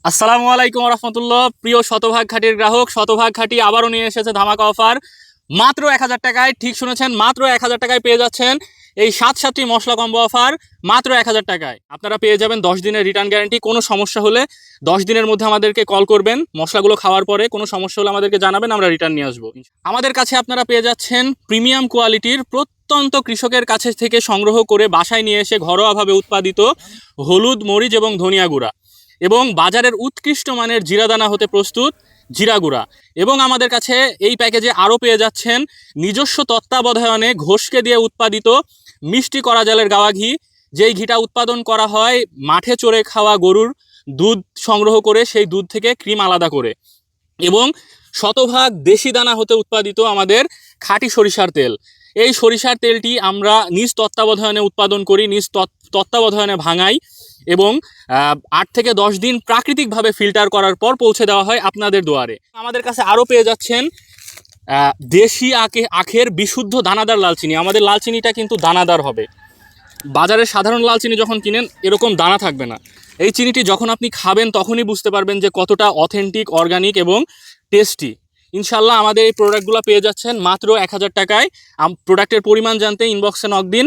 আসসালামু আলাইকুম রহমতুল্লাহ। প্রিয় শতভাগ খাঁটির গ্রাহক, শতভাগ খাঁটি আবারও নিয়ে এসেছে ধামাকা অফার। মাত্র ১,০০০ টাকায়, ঠিক শুনেছেন, মাত্র ১,০০০ টাকায় পেয়ে যাচ্ছেন এই ৭টি মশলা কম্বো অফার। মাত্র ১,০০০ টাকায় আপনারা পেয়ে যাবেন 10 দিনের রিটার্ন গ্যারান্টি। কোনো সমস্যা হলে 10 দিনের মধ্যে আমাদেরকে কল করবেন। মশলাগুলো খাওয়ার পরে কোনো সমস্যা হলে আমাদেরকে জানাবেন, আমরা রিটার্ন নিয়ে আসবো। আমাদের কাছে আপনারা পেয়ে যাচ্ছেন প্রিমিয়াম কোয়ালিটির প্রত্যন্ত কৃষকের কাছে থেকে সংগ্রহ করে বাসায় নিয়ে এসে ঘরোয়াভাবে উৎপাদিত হলুদ, মরিচ এবং ধনিয়া গুঁড়া এবং বাজারের উৎকৃষ্ট মানের জিরাদানা হতে প্রস্তুত জিরা গুঁড়া। এবং আমাদের কাছে এই প্যাকেজে আরও পেয়ে যাচ্ছেন নিজস্ব তত্ত্বাবধানে ঘোষকে দিয়ে উৎপাদিত মিষ্টি করা জালের গাওয়া ঘি, যেই ঘিটা উৎপাদন করা হয় মাঠে চড়ে খাওয়া গরুর দুধ সংগ্রহ করে, সেই দুধ থেকে ক্রিম আলাদা করে। এবং শতভাগ দেশি দানা হতে উৎপাদিত আমাদের খাঁটি সরিষার তেল। এই সরিষার তেলটি আমরা নিজ তত্ত্বাবধানে উৎপাদন করি, নিজ তত্ত্বাবধানে ভাঙাই এবং ৮ থেকে ১০ দিন প্রাকৃতিকভাবে ফিল্টার করার পর পৌঁছে দেওয়া হয় আপনাদের দুয়ারে। আমাদের কাছে আরও পেয়ে যাচ্ছেন দেশি আখের বিশুদ্ধ দানাদার লাল চিনি। আমাদের লাল চিনিটা কিন্তু দানাদার হবে। বাজারের সাধারণ লাল চিনি যখন কিনেন এরকম দানা থাকবে না। এই চিনিটি যখন আপনি খাবেন তখনই বুঝতে পারবেন যে কতটা অথেন্টিক, অর্গানিক এবং টেস্টি। ইনশাল্লাহ আমাদের এই প্রোডাক্টগুলো পেয়ে যাচ্ছেন মাত্র ১,০০০ টাকায়। প্রোডাক্টের পরিমাণ জানতে ইনবক্সে নক দিন।